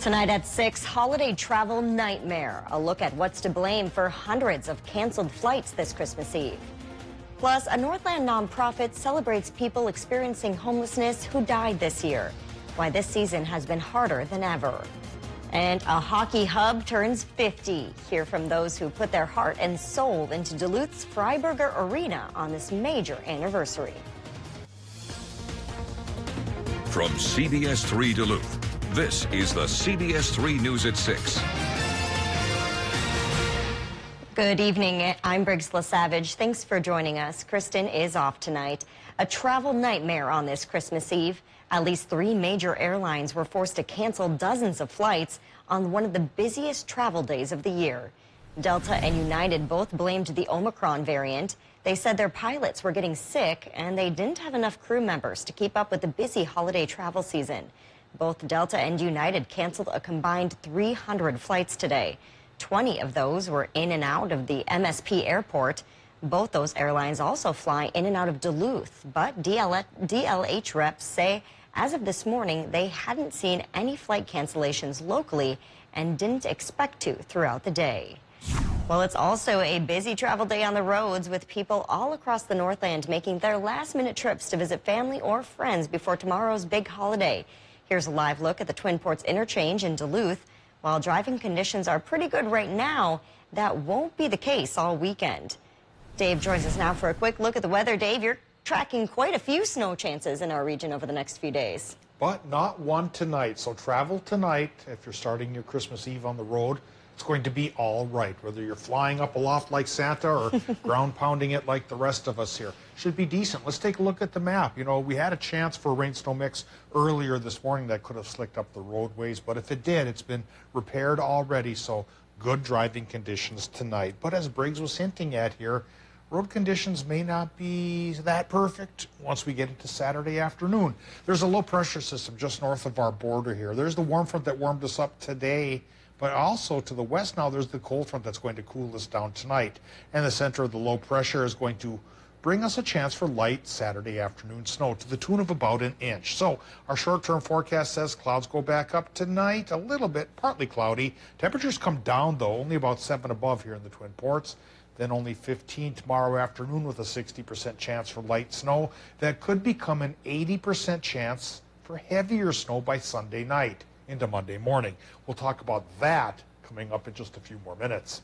Tonight at 6, holiday travel nightmare. A look at what's to blame for hundreds of canceled flights this Christmas Eve. Plus, a Northland nonprofit celebrates people experiencing homelessness who died this year. Why this season has been harder than ever. And a hockey hub turns 50. Hear from those who put their heart and soul into Duluth's Freiburger Arena on this major anniversary. From CBS3 Duluth, this is the CBS3 News at 6. Good evening. I'm Briggs LaSavage. Thanks for joining us. Kristen is off tonight. A travel nightmare on this Christmas Eve. At least 3 major airlines were forced to cancel dozens of flights on one of the busiest travel days of the year. Delta and United both blamed the Omicron variant. They said their pilots were getting sick and they didn't have enough crew members to keep up with the busy holiday travel season. Both Delta and United canceled a combined 300 flights today. 20 of those were in and out of the MSP airport. Both those airlines also fly in and out of Duluth, but DLH reps say as of this morning, they hadn't seen any flight cancellations locally and didn't expect to throughout the day. Well, it's also a busy travel day on the roads with people all across the Northland making their last-minute trips to visit family or friends before tomorrow's big holiday. Here's a live look at the Twin Ports interchange in Duluth. While driving conditions are pretty good right now, that won't be the case all weekend. Dave joins us now for a quick look at the weather. Dave, you're tracking quite a few snow chances in our region over the next few days. But not one tonight. So travel tonight if you're starting your Christmas Eve on the road. It's going to be all right, whether you're flying up aloft like Santa or ground pounding it like the rest of us here. Should be decent. Let's take a look at the map. You know, we had a chance for a rain-snow mix earlier this morning that could have slicked up the roadways, but if it did, it's been repaired already, so good driving conditions tonight. But as Briggs was hinting at here, road conditions may not be that perfect once we get into Saturday afternoon. There's a low-pressure system just north of our border here. There's the warm front that warmed us up today, but also to the west now there's the cold front that's going to cool us down tonight. And the center of the low pressure is going to bring us a chance for light Saturday afternoon snow to the tune of about an inch. So our short-term forecast says clouds go back up tonight, a little bit, partly cloudy. Temperatures come down, though, only about 7 above here in the Twin Ports. Then only 15 tomorrow afternoon with a 60% chance for light snow. That could become an 80% chance for heavier snow by Sunday night into Monday morning. We'll talk about that coming up in just a few more minutes.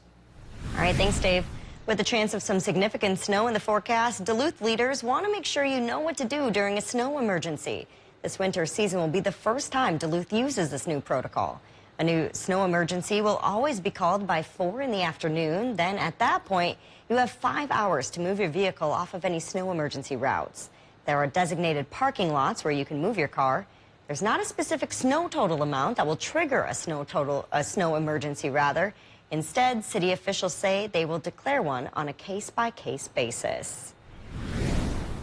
All right, thanks, Dave. With a chance of some significant snow in the forecast, Duluth leaders want to make sure you know what to do during a snow emergency. This winter season will be the first time Duluth uses this new protocol. A new snow emergency will always be called by 4 in the afternoon. Then at that point, you have 5 hours to move your vehicle off of any snow emergency routes. There are designated parking lots where you can move your car. There's not a specific snow total amount that will trigger a snow emergency rather. Instead, city officials say they will declare one on a case-by-case basis.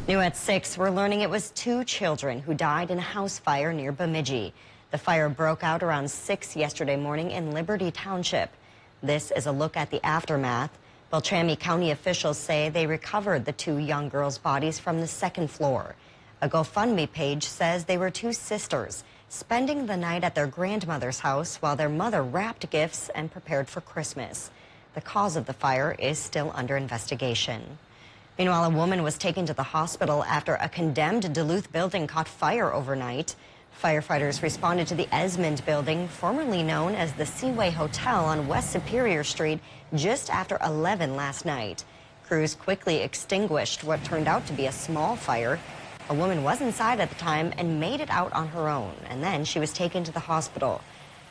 New at 6, we're learning it was 2 children who died in a house fire near Bemidji. The fire broke out around 6 yesterday morning in Liberty Township. This is a look at the aftermath. Beltrami County officials say they recovered the 2 young girls' bodies from the 2nd floor. A GoFundMe page says they were 2 sisters spending the night at their grandmother's house while their mother wrapped gifts and prepared for Christmas. The cause of the fire is still under investigation. Meanwhile, a woman was taken to the hospital after a condemned Duluth building caught fire overnight. Firefighters responded to the Esmond building, formerly known as the Seaway Hotel on West Superior Street, just after 11 last night. Crews quickly extinguished what turned out to be a small fire. A woman was inside at the time and made it out on her own, and then she was taken to the hospital.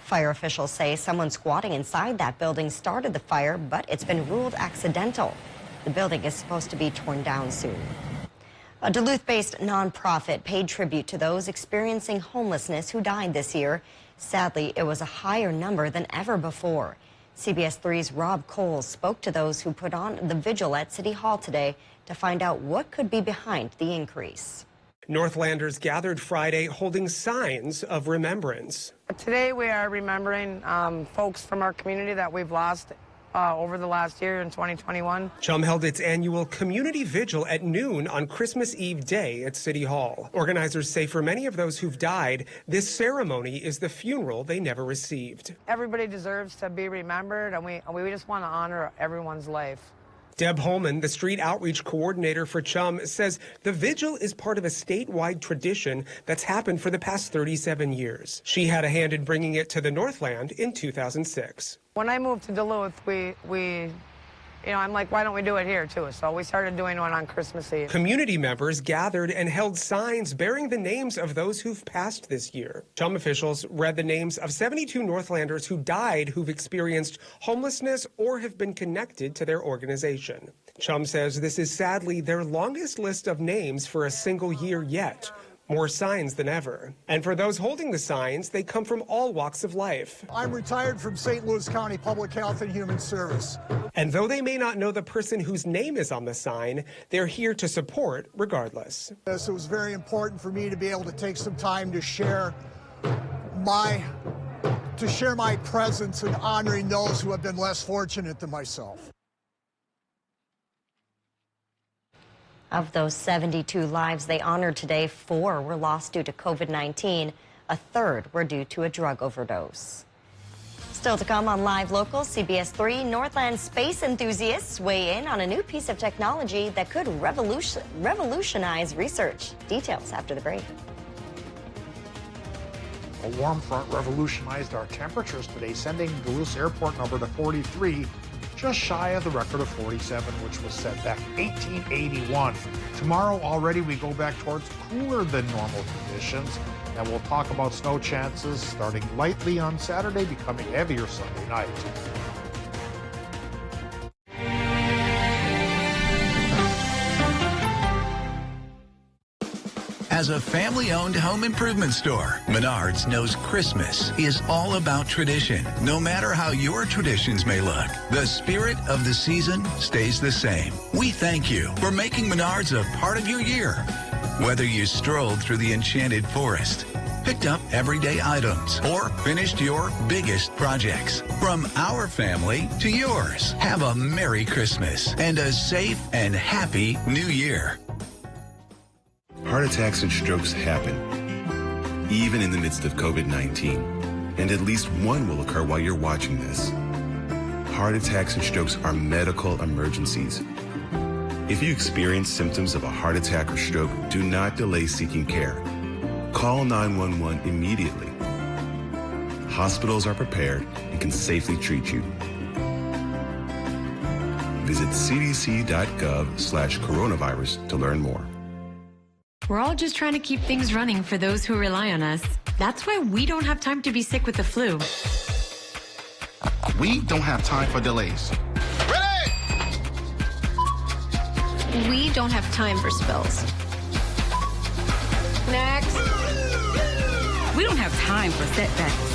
Fire officials say someone squatting inside that building started the fire, but it's been ruled accidental. The building is supposed to be torn down soon. A Duluth-based nonprofit paid tribute to those experiencing homelessness who died this year. Sadly, it was a higher number than ever before. CBS3's Rob Cole spoke to those who put on the vigil at City Hall today to find out what could be behind the increase. Northlanders gathered Friday holding signs of remembrance. Today we are remembering folks from our community that we've lost over the last year in 2021. Chum held its annual community vigil at noon on Christmas Eve day at City Hall. Organizers say for many of those who've died, this ceremony is the funeral they never received. Everybody deserves to be remembered, and we just want to honor everyone's life. Deb Holman, the street outreach coordinator for Chum, says the vigil is part of a statewide tradition that's happened for the past 37 years. She had a hand in bringing it to the Northland in 2006. When I moved to Duluth, I'm like, why don't we do it here too? So we started doing one on Christmas Eve. Community members gathered and held signs bearing the names of those who've passed this year. Chum officials read the names of 72 Northlanders who died who've experienced homelessness or have been connected to their organization. Chum says this is sadly their longest list of names for a single year yet. More signs than ever. And for those holding the signs, they come from all walks of life. I'm retired from St. Louis County Public Health and Human Service. And though they may not know the person whose name is on the sign, they're here to support regardless. It was very important for me to be able to take some time to share my presence in honoring those who have been less fortunate than myself. Of those 72 lives they honored today, 4 were lost due to COVID-19. A third were due to a drug overdose. Still to come on Live Local, CBS3, Northland space enthusiasts weigh in on a new piece of technology that could revolutionize research. Details after the break. A warm front revolutionized our temperatures today, sending Duluth's airport number to 43, just shy of the record of 47, which was set back in 1881. Tomorrow already we go back towards cooler than normal conditions, and we'll talk about snow chances starting lightly on Saturday, becoming heavier Sunday night. As a family-owned home improvement store, Menards knows Christmas is all about tradition. No matter how your traditions may look, the spirit of the season stays the same. We thank you for making Menards a part of your year. Whether you strolled through the enchanted forest, picked up everyday items, or finished your biggest projects. From our family to yours, have a Merry Christmas and a safe and happy New Year. Heart attacks and strokes happen, even in the midst of COVID-19, and at least one will occur while you're watching this. Heart attacks and strokes are medical emergencies. If you experience symptoms of a heart attack or stroke, do not delay seeking care. Call 911 immediately. Hospitals are prepared and can safely treat you. Visit cdc.gov/coronavirus to learn more. We're all just trying to keep things running for those who rely on us. That's why we don't have time to be sick with the flu. We don't have time for delays. Ready! We don't have time for spills. Next. We don't have time for setbacks.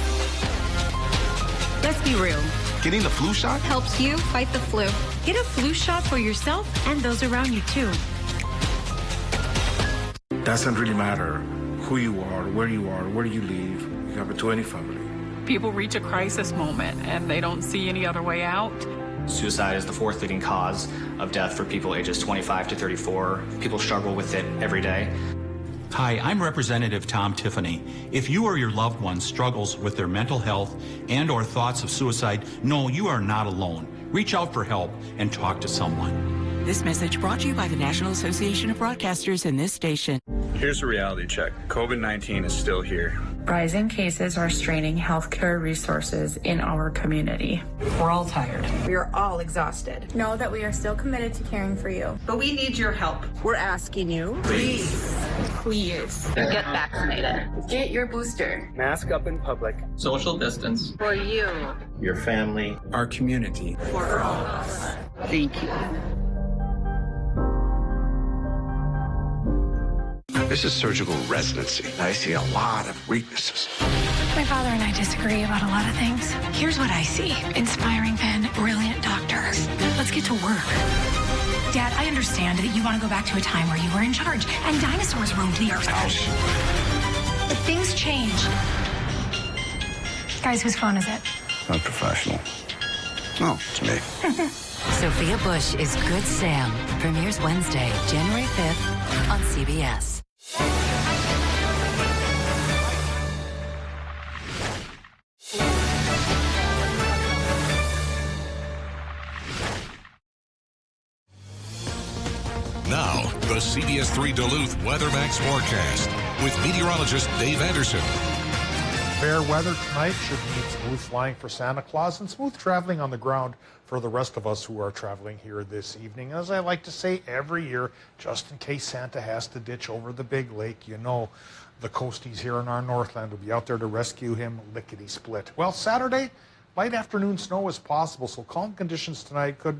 Let's be real. Getting the flu shot helps you fight the flu. Get a flu shot for yourself and those around you too. Doesn't really matter who you are, where you live. You have a 20 family. People reach a crisis moment and they don't see any other way out. Suicide is the 4th leading cause of death for people ages 25 to 34. People struggle with it every day. Hi, I'm Representative Tom Tiffany. If you or your loved one struggles with their mental health and/or thoughts of suicide, no, you are not alone. Reach out for help and talk to someone. This message brought to you by the National Association of Broadcasters and this station. Here's a reality check. COVID-19 is still here. Rising cases are straining healthcare resources in our community. We're all tired. We are all exhausted. Know that we are still committed to caring for you. But we need your help. We're asking you, please, get vaccinated. Get your booster. Mask up in public. Social distance. For you. Your family. Our community. For all of us. Thank you. This is surgical residency. I see a lot of weaknesses. My father and I disagree about a lot of things. Here's what I see. Inspiring men, brilliant doctors. Let's get to work. Dad, I understand that you want to go back to a time where you were in charge and dinosaurs roamed the earth. But things change. Guys, whose phone is it? Not professional. Oh, it's me. Sophia Bush is Good Sam. Premieres Wednesday, January 5th on CBS. Now, the CBS3 Duluth WeatherMax forecast with meteorologist Dave Anderson. Fair weather tonight should mean smooth flying for Santa Claus and smooth traveling on the ground for the rest of us who are traveling here this evening. As I like to say every year, just in case Santa has to ditch over the big lake, you know the coasties here in our Northland will be out there to rescue him lickety-split. Well, Saturday, light afternoon snow is possible, so calm conditions tonight could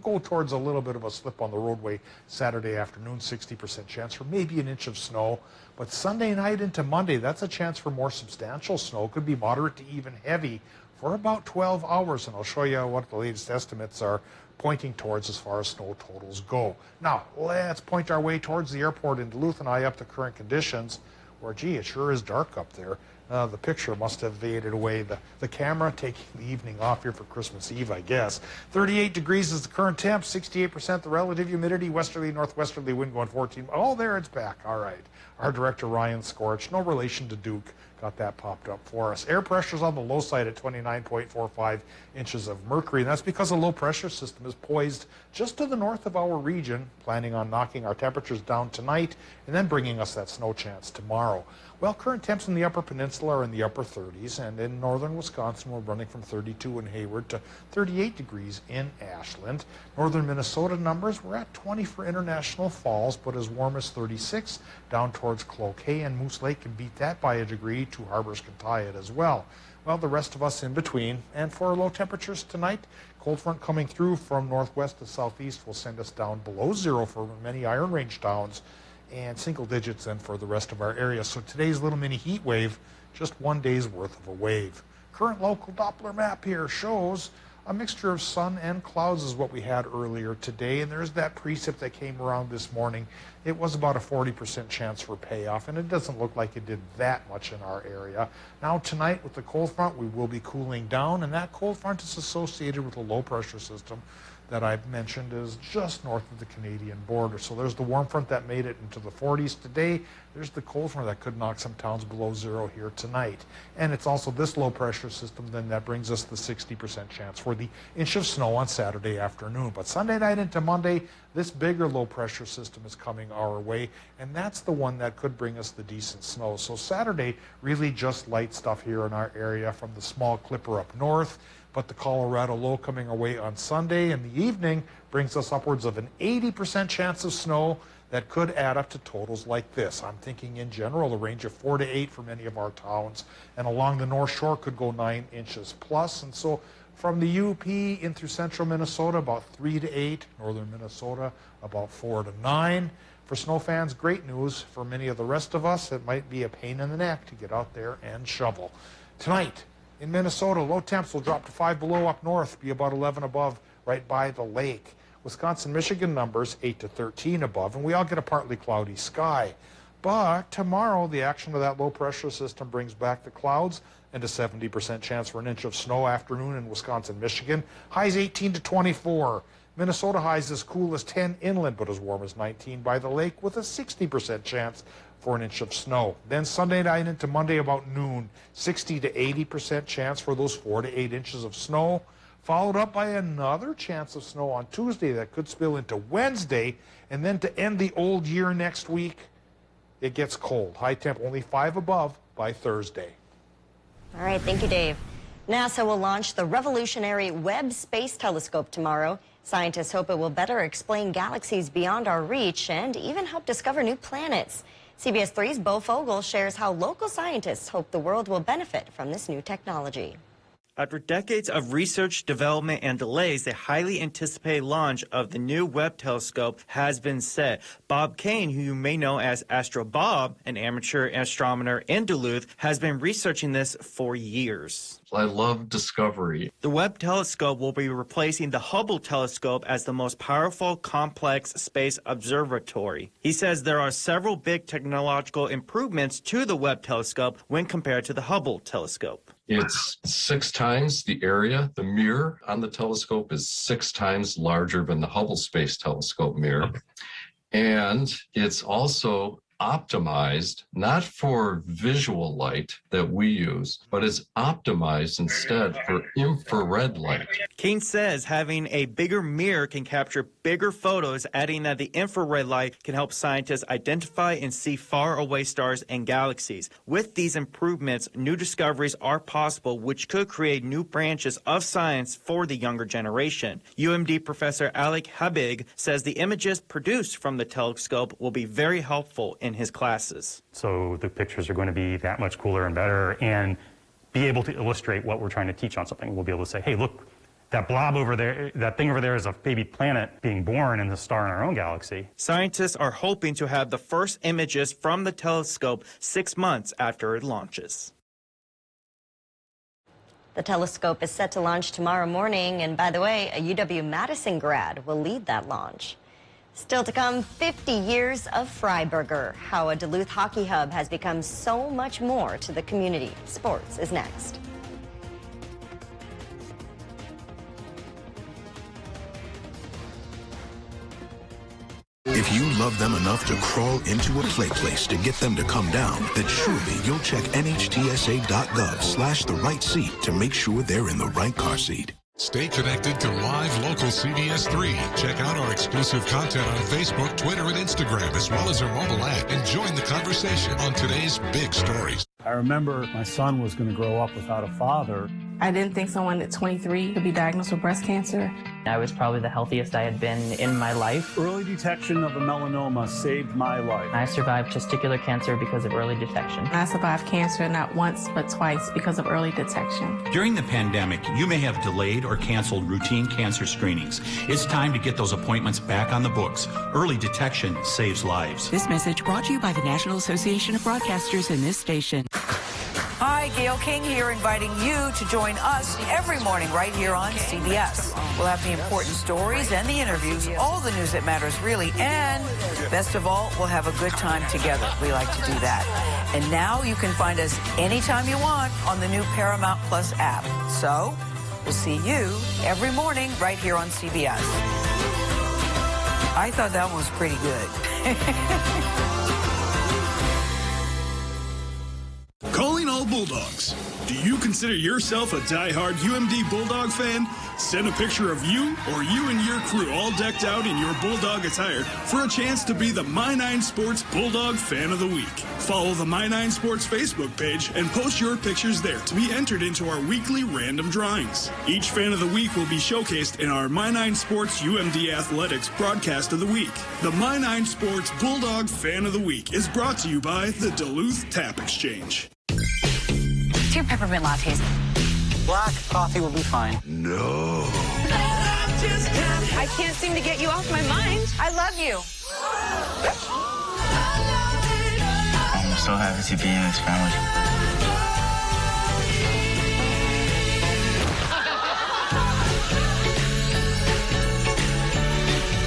go towards a little bit of a slip on the roadway Saturday afternoon, 60% chance for maybe an inch of snow. But Sunday night into Monday, that's a chance for more substantial snow. Could be moderate to even heavy for about 12 hours, and I'll show you what the latest estimates are pointing towards as far as snow totals go. Now, let's point our way towards the airport in Duluth and eye up the current conditions, where, gee, it sure is dark up there. The picture must have faded away. The camera taking the evening off here for Christmas Eve, I guess. 38 degrees is the current temp, 68% the relative humidity, westerly, northwesterly wind going 14. Oh, there it's back. All right. Our director, Ryan Scorch, no relation to Duke, got that popped up for us. Air pressure's on the low side at 29.45 inches of mercury, and that's because a low pressure system is poised just to the north of our region, planning on knocking our temperatures down tonight and then bringing us that snow chance tomorrow. Well, current temps in the Upper Peninsula are in the upper 30s, and in northern Wisconsin we're running from 32 in Hayward to 38 degrees in Ashland. Northern Minnesota numbers, we're at 20 for International Falls, but as warm as 36 down towards Cloquet, and Moose Lake can beat that by a degree. Two Harbors can tie it as well. Well, the rest of us in between. And for low temperatures tonight, cold front coming through from northwest to southeast will send us down below zero for many Iron Range towns, and single digits then for the rest of our area. So today's little mini heat wave, just one day's worth of a wave. Current local Doppler map here shows a mixture of sun and clouds is what we had earlier today, and there's that precip that came around this morning. It was about a 40% chance for payoff, and it doesn't look like it did that much in our area. Now tonight with the cold front, we will be cooling down, and that cold front is associated with a low pressure system that I mentioned is just north of the Canadian border. So there's the warm front that made it into the 40s today. There's the cold front that could knock some towns below zero here tonight. And it's also this low pressure system then that brings us the 60% chance for the inch of snow on Saturday afternoon. But Sunday night into Monday, this bigger low pressure system is coming our way, and that's the one that could bring us the decent snow. So Saturday, really just light stuff here in our area from the small clipper up north, but the Colorado low coming our way on Sunday in the evening brings us upwards of an 80% chance of snow that could add up to totals like this. I'm thinking in general a range of 4 to 8 for many of our towns, and along the North Shore could go 9 inches plus. And so from the UP in through central Minnesota, about 3 to 8, northern Minnesota about 4 to 9. For snow fans, great news. For many of the rest of us, it might be a pain in the neck to get out there and shovel. Tonight, in Minnesota, low temps will drop to 5 below up north, be about 11 above right by the lake. Wisconsin, Michigan numbers 8 to 13 above, and we all get a partly cloudy sky. But tomorrow, the action of that low pressure system brings back the clouds and a 70% chance for an inch of snow afternoon in Wisconsin, Michigan. Highs 18 to 24. Minnesota highs as cool as 10 inland, but as warm as 19 by the lake with a 60% chance for an inch of snow. Then Sunday night into Monday about noon, 60 to 80% chance for those 4 to 8 inches of snow, followed up by another chance of snow on Tuesday that could spill into Wednesday, and then to end the old year next week, it gets cold. High temp only 5 above by Thursday. All right, thank you, Dave. NASA will launch the revolutionary Webb Space Telescope tomorrow. Scientists hope it will better explain galaxies beyond our reach and even help discover new planets. CBS 3's Bo Fogel shares how local scientists hope the world will benefit from this new technology. After decades of research, development, and delays, the highly anticipated launch of the new Webb telescope has been set. Bob Kane, who you may know as Astro Bob, an amateur astronomer in Duluth, has been researching this for years. I love discovery. The Webb telescope will be replacing the Hubble telescope as the most powerful, complex space observatory. He says there are several big technological improvements to the Webb telescope when compared to the Hubble telescope. It's 6 times the area. The mirror on the telescope is 6 times larger than the Hubble Space Telescope mirror. And it's also optimized not for visual light that we use, but it's optimized instead for infrared light. Kane says having a bigger mirror can capture bigger photos, adding that the infrared light can help scientists identify and see far away stars and galaxies. With these improvements, new discoveries are possible, which could create new branches of science for the younger generation. UMD professor Alec Habig says the images produced from the telescope will be very helpful in his classes. So the pictures are going to be that much cooler and better and be able to illustrate what we're trying to teach on something. We'll be able to say, hey, look, that blob over there, that thing over there is a baby planet being born in the star in our own galaxy. Scientists are hoping to have the first images from the telescope 6 months after it launches. The telescope is set to launch tomorrow morning, and by the way, a UW-Madison grad will lead that launch. Still to come, 50 years of Freiburger, how a Duluth hockey hub has become so much more to the community. Sports is next. If you love them enough to crawl into a play place to get them to come down, then surely you'll check nhtsa.gov/the right seat to make sure they're in the right car seat. Stay connected to live local CBS3. Check out our exclusive content on Facebook, Twitter, and Instagram, as well as our mobile app, and join the conversation on today's big stories. I remember my son was going to grow up without a father. I didn't think someone at 23 could be diagnosed with breast cancer. I was probably the healthiest I had been in my life. Early detection of a melanoma saved my life. I survived testicular cancer because of early detection. I survived cancer not once but twice because of early detection. During the pandemic, you may have delayed or canceled routine cancer screenings. It's time to get those appointments back on the books. Early detection saves lives. This message brought to you by the National Association of Broadcasters and this station. Hi, Gail King here, inviting you to join us every morning right here on CBS. We'll have the important stories and the interviews, all the news that matters really, and best of all, we'll have a good time together. We like to do that. And now you can find us anytime you want on the new Paramount Plus app. So we'll see you every morning right here on CBS. I thought that one was pretty good. Calling all Bulldogs. Do you consider yourself a diehard UMD Bulldog fan? Send a picture of you or you and your crew all decked out in your Bulldog attire for a chance to be the My9 Sports Bulldog Fan of the Week. Follow the My9 Sports Facebook page and post your pictures there to be entered into our weekly random drawings. Each Fan of the Week will be showcased in our My9 Sports UMD Athletics Broadcast of the Week. The My9 Sports Bulldog Fan of the Week is brought to you by the Duluth Tap Exchange. 2 peppermint lattes. Black coffee will be fine. No. I can't seem to get you off my mind. I love you. I'm so happy to be in this family.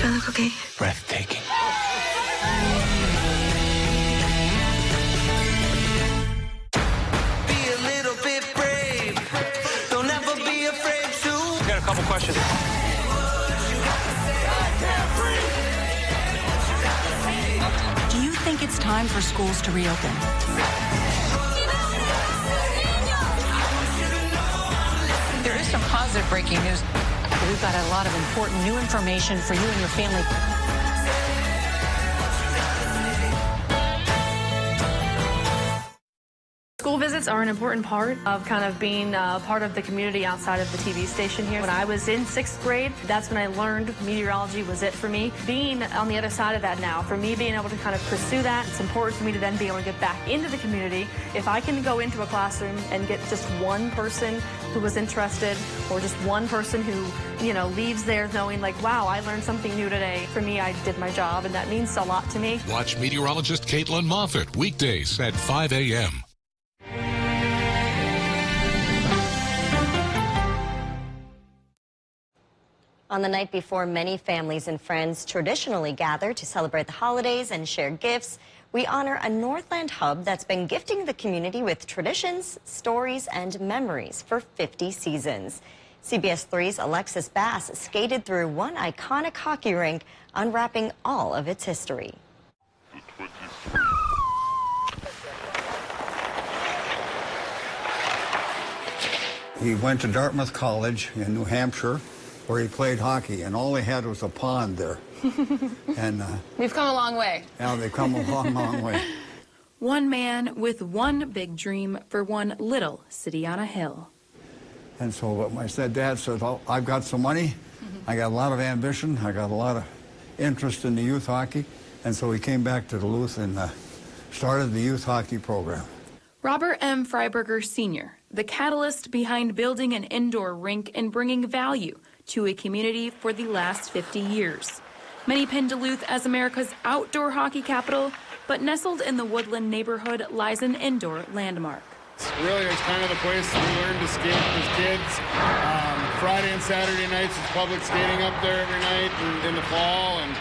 Do I look okay? Breathtaking. Couple questions. Do you think it's time for schools to reopen? There is some positive breaking news. We've got a lot of important new information for you and your family. School visits are an important part of kind of being part of the community outside of the TV station here. When I was in 6th grade, that's when I learned meteorology was it for me. Being on the other side of that now, for me being able to kind of pursue that, it's important for me to then be able to get back into the community. If I can go into a classroom and get just one person who was interested, or just one person who, you know, leaves there knowing like, wow, I learned something new today. For me, I did my job, and that means a lot to me. Watch meteorologist Caitlin Moffett weekdays at 5 a.m. On the night before, many families and friends traditionally gather to celebrate the holidays and share gifts. we honor a Northland hub that's been gifting the community with traditions, stories, and memories for 50 seasons. CBS 3's Alexis Bass skated through one iconic hockey rink, unwrapping all of its history. He went to Dartmouth College in New Hampshire, where he played hockey, and all they had was a pond there. And we've come a long way. Yeah, they've come a long, long way. One man with one big dream for one little city on a hill. And so what my dad said, oh, I've got some money, I got a lot of ambition, I got a lot of interest in the youth hockey, and so he came back to Duluth and started the youth hockey program. Robert M. Freiberger Sr., the catalyst behind building an indoor rink and bringing value to a community for the last 50 years. Many pin Duluth as America's outdoor hockey capital, but nestled in the Woodland neighborhood lies an indoor landmark. Really, it's kind of the place we learned to skate as kids. Friday and Saturday nights, it's public skating up there every night in the fall, and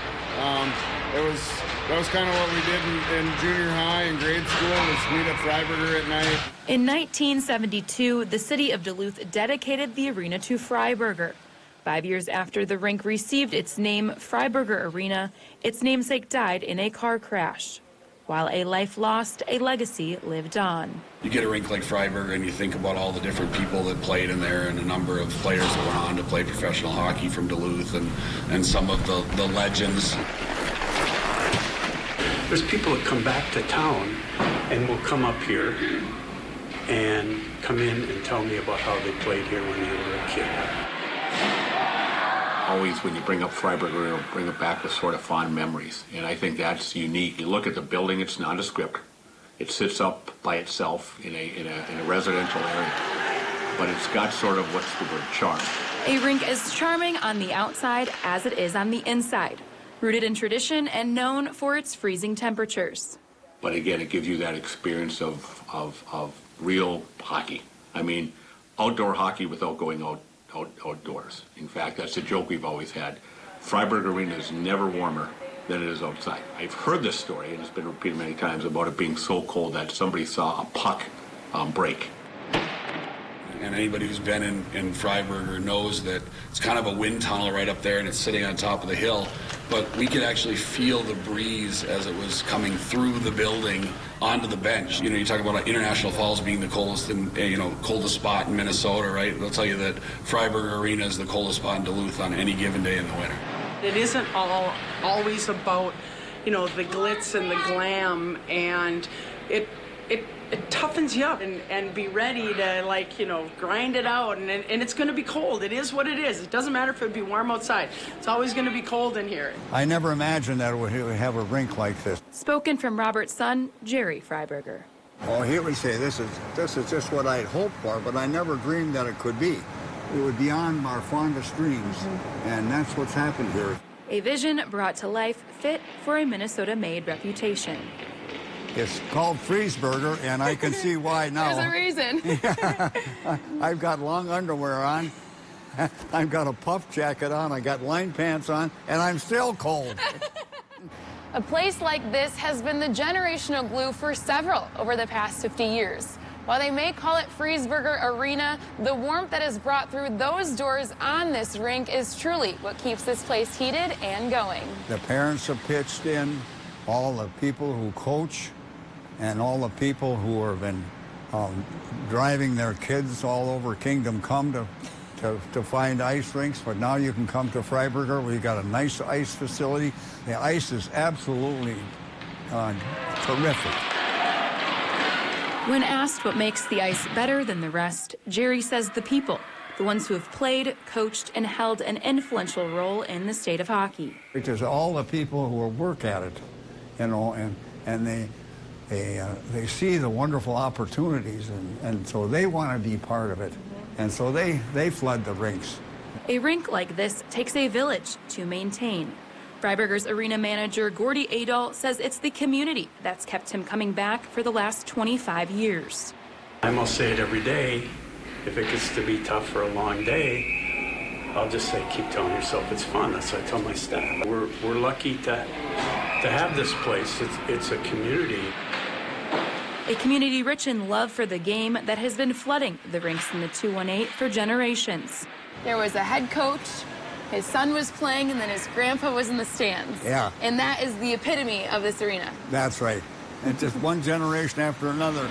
that was kind of what we did in junior high and grade school, was meet at Freiberger at night. In 1972, the city of Duluth dedicated the arena to Freiberger. 5 years after the rink received its name, Freiberger Arena, its namesake died in a car crash. While a life lost, a legacy lived on. You get a rink like Freiberger and you think about all the different people that played in there and a number of players that went on to play professional hockey from Duluth and some of the legends. There's people that come back to town and will come up here and come in and tell me about how they played here when they were a kid. Always when you bring up Freiberger, it'll bring it back with sort of fond memories. And I think that's unique. You look at the building, it's nondescript. It sits up by itself in a residential area. But it's got sort of, what's the word, charm. A rink as charming on the outside as it is on the inside. Rooted in tradition and known for its freezing temperatures. But again, it gives you that experience of real hockey. I mean, outdoor hockey without going outdoors. In fact, that's a joke we've always had. Freiberger Arena is never warmer than it is outside. I've heard this story, and it's been repeated many times, about it being so cold that somebody saw a puck break. And anybody who's been in Freiberger knows that it's kind of a wind tunnel right up there, and it's sitting on top of the hill. But we could actually feel the breeze as it was coming through the building onto the bench. You know, you talk about International Falls being the coldest coldest spot in Minnesota, right? They'll tell you that Freiberger Arena is the coldest spot in Duluth on any given day in the winter. It isn't always about, the glitz and the glam, and it toughens you up and be ready to grind it out, and it's going to be cold. It is what it is. It doesn't matter if it be warm outside. It's always going to be cold in here. I never imagined that we would have a rink like this. Spoken from Robert's son, Jerry Freiberger. Oh, here we say this is just what I'd hoped for, but I never dreamed that it could be. It was beyond our fondest dreams, and that's what's happened here. A vision brought to life fit for a Minnesota-made reputation. It's called Friesberger, and I can see why now. There's a reason. I've got long underwear on. I've got a puff jacket on. I got line pants on, and I'm still cold. A place like this has been the generational glue for several over the past 50 years. While they may call it Friesberger Arena, the warmth that is brought through those doors on this rink is truly what keeps this place heated and going. The parents have pitched in, all the people who coach, and all the people who have been driving their kids all over Kingdom Come to find ice rinks. But now you can come to Freiberger. We've got a nice ice facility. The ice is absolutely terrific. When asked what makes the ice better than the rest, Jerry says the people, the ones who have played, coached, and held an influential role in the state of hockey. Because all the people who work at it, and they see the wonderful opportunities, and so they want to be part of it, and so they flood the rinks. A rink like this takes a village to maintain. Freiberger's arena manager Gordy Adol says it's the community that's kept him coming back for the last 25 years. I must say it every day. If it gets to be tough for a long day, I'll just say keep telling yourself it's fun. That's what I tell my staff. We're lucky to To have this place, it's a community. A community rich in love for the game that has been flooding the rinks in the 218 for generations. There was a head coach, his son was playing, and then his grandpa was in the stands. Yeah. And that is the epitome of this arena. That's right. And just one generation after another.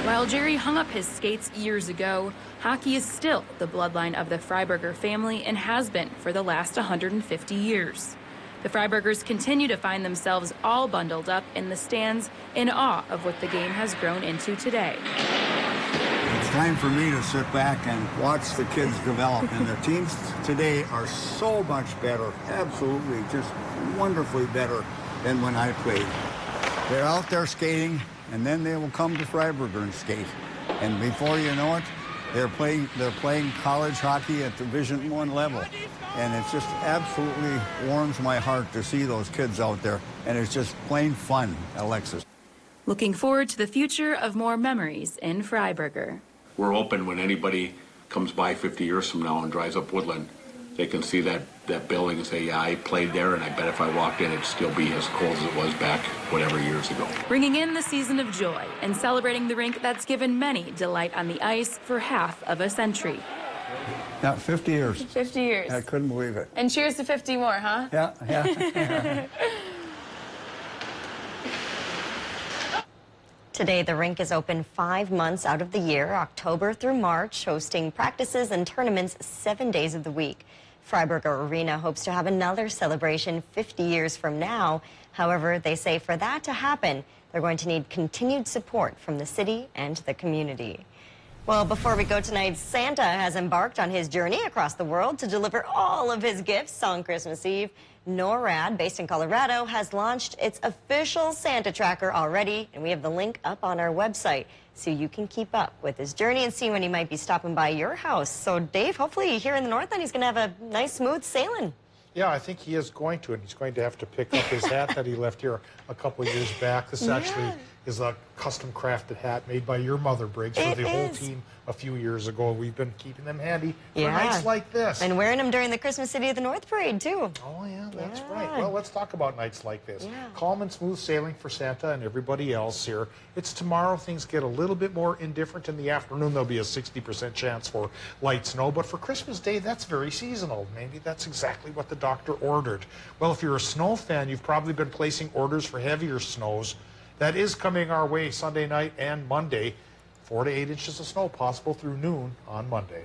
While Jerry hung up his skates years ago, hockey is still the bloodline of the Freiberger family and has been for the last 150 years. The Freibergers continue to find themselves all bundled up in the stands in awe of what the game has grown into today. It's time for me to sit back and watch the kids develop. And the teams today are so much better, absolutely just wonderfully better than when I played. They're out there skating, and then they will come to Freiberger and skate. And before you know it, they're playing college hockey at Division I level. And it just absolutely warms my heart to see those kids out there. And it's just plain fun, Alexis. Looking forward to the future of more memories in Freiberger. We're open when anybody comes by 50 years from now and drives up Woodland. They can see that building and say, yeah, I played there, and I bet if I walked in, it'd still be as cold as it was back whatever years ago. Bringing in the season of joy and celebrating the rink that's given many delight on the ice for half of a century. Yeah, 50 years. 50 years. I couldn't believe it. And cheers to 50 more, huh? Yeah. Today, the rink is open 5 months out of the year, October through March, hosting practices and tournaments 7 days of the week. Freiberger Arena hopes to have another celebration 50 years from now. However, they say for that to happen, they're going to need continued support from the city and the community. Well, before we go tonight, Santa has embarked on his journey across the world to deliver all of his gifts on Christmas Eve. NORAD, based in Colorado, has launched its official Santa tracker already, and we have the link up on our website so you can keep up with his journey and see when he might be stopping by your house. So, Dave, hopefully here in the North End, he's going to have a nice, smooth sailing. Yeah, I think he is going to, and he's going to have to pick up his hat that he left here a couple of years back. This actually is a custom crafted hat made by your mother, Briggs, for the whole team a few years ago. We've been keeping them handy for nights like this. And wearing them during the Christmas City of the North Parade, too. Oh, yeah, that's right. Well, let's talk about nights like this. Calm and smooth sailing for Santa and everybody else here. It's tomorrow. Things get a little bit more indifferent in the afternoon. There'll be a 60% chance for light snow. But for Christmas Day, that's very seasonal. Maybe that's exactly what the doctor ordered. Well, if you're a snow fan, you've probably been placing orders for heavier snows. That is coming our way Sunday night and Monday. 4 to 8 inches of snow possible through noon on Monday.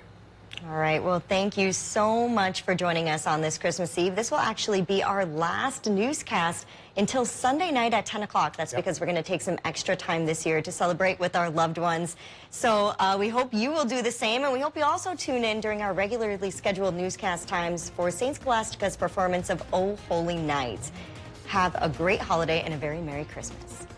All right. Well, thank you so much for joining us on this Christmas Eve. This will actually be our last newscast until Sunday night at 10 o'clock. That's because we're going to take some extra time this year to celebrate with our loved ones. So we hope you will do the same, and we hope you also tune in during our regularly scheduled newscast times for St. Scholastica's performance of Oh Holy Night. Have a great holiday and a very Merry Christmas.